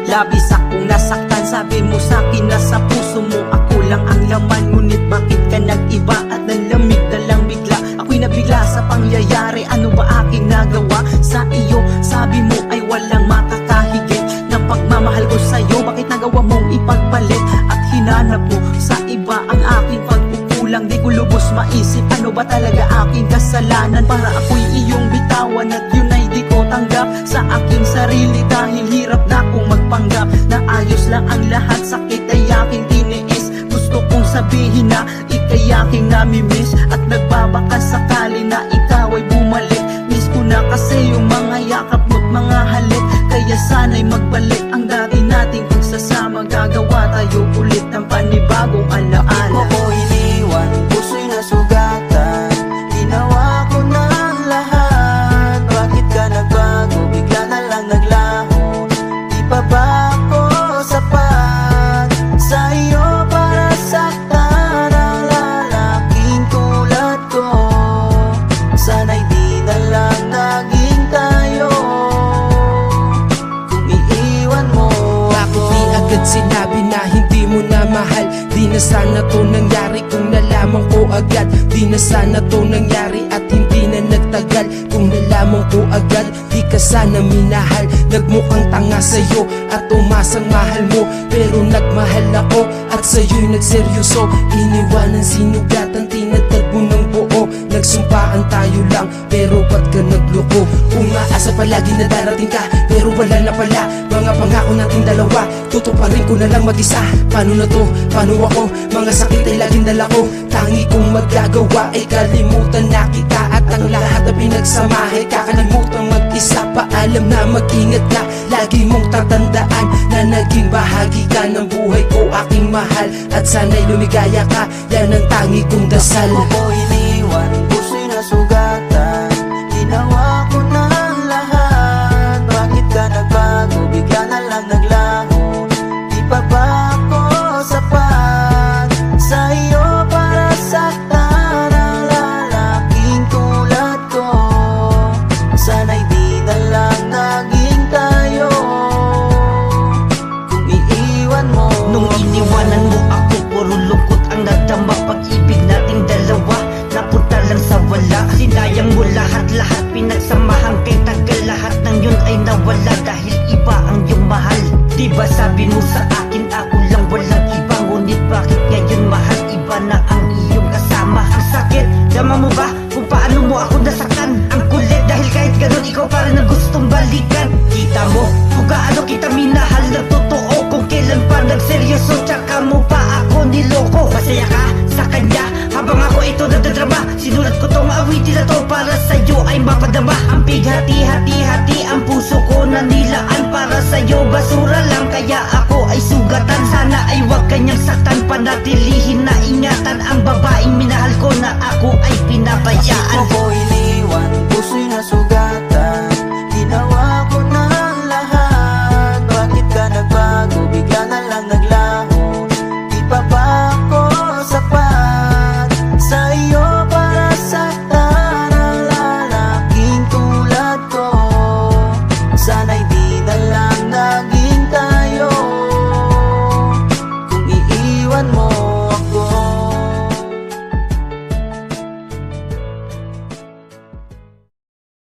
Labis akong nasaktan, sabi mo sa'kin nasa puso mo ako lang ang laman. Ngunit bakit ka nag-iba at nalamig na lang bigla? Ako'y nabigla sa pangyayari, ano ba aking nagawa sa iyo? Sabi mo ay walang makakahigit ng pagmamahal ko sa'yo. Bakit nagawa mong ipagpalit at hinanap mo sa iba ang aking pagkukulang? Di ko lubos maisip, ano ba talaga aking kasalanan para ako'y iyong bitawan at yun ay di ko tanggap sa aking sarili. Dahil hirap na akong magpanggap na ayos lang ang lahat, sakit ay aking tiniis. Gusto kong sabihin na ika'y aking namimiss at nagbabaka sakali na ikaw ay bumalik. Miss ko na kasi yung mga yakap mo't mga halik, kaya sana'y magbalik ang dati nating pagsasama. Gagawa tayo ulit ng panibagong alaala. Di ko iniwan, puso'y nasugatan, ginawa ko na ang lahat. Bakit ka nagbago, bigla na lang naglaho? Di pa ba ako sapat sa iyo para saktan ang lalaking tulad ko? Sana'y di na lang naging tayo kung iiwan mo. Bakit di agad sinabi na hindi mo na mahal? Di na sana to nangyari kung nalaman ko agad. Di na sana to nangyari at hindi na nagtagal kung nalaman ko agad. Di ka sana minahal, nagmukhang tanga sa'yo at umasang mahal mo. Pero nagmahal ako at sa'yo'y nagseryoso. Iniwanan, sinugatan, tinatagpo ng buo. Nagsumpaan tayo lang, pero ba't ka nagloko? Umaasa palagi na darating ka, pero wala na pala. Mga pangako nating dalawa, tutuparin ko na lang mag-isa. Paano na to? Paano ako? Mga sakit ay laging dala ko. Tangi kong magagawa ay kalimutan na kita at ang lahat na pinagsamahin. Kakalimutan mag-isa, paalam na mag-ingat ka. Lagi mong tatandaan na naging bahagi ka ng buhay ko, aking mahal. At sana'y lumigaya ka, yan ang tangi kong dasal. Di ko iniwan, puso'y nasugatan, ginawa ko na ang lahat. Bakit ka nagbago, bigla na lang naglaho? Di pa ba ako sapat sa iyo para saktan ang lalaking tulad ko? Sana'y di na lang naging tayo kung iiwan mo. Nung iniwanan mo ako, puro lungkot ang nadama. Pag-ibig nating dalawa, napunta lang sa wala. Sinayang mo lahat-lahat, pinagsamahan kay tagal. Lahat ng yun ay nawala dahil iba ang iyong mahal. Diba sabi mo sa akin, ako lang walang iba? Ngunit bakit ngayon mahal, iba na ang iyong kasama? Ang sakit, dama mo ba kung paano mo ako nasaktan? Ang kulit dahil kahit ganun, ikaw pa rin ang gustong balikan. Kita mo kung gaano kita minahal na totoo, kung kailan pa nagseryoso, tsaka mo pa ako niloko. Masaya ka sa kanya habang ako ito nagdadrama. Sinulat ko tong awitin na to para sa'yo ay mapadama. Ang pighati-hati-hati ang puso ko na nilaan para sa'yo. Basura lang kaya ako ay sugatan. Sana ay wag kanyang saktan, panatilihin na ingatan ang babaeng minahal ko na ako ay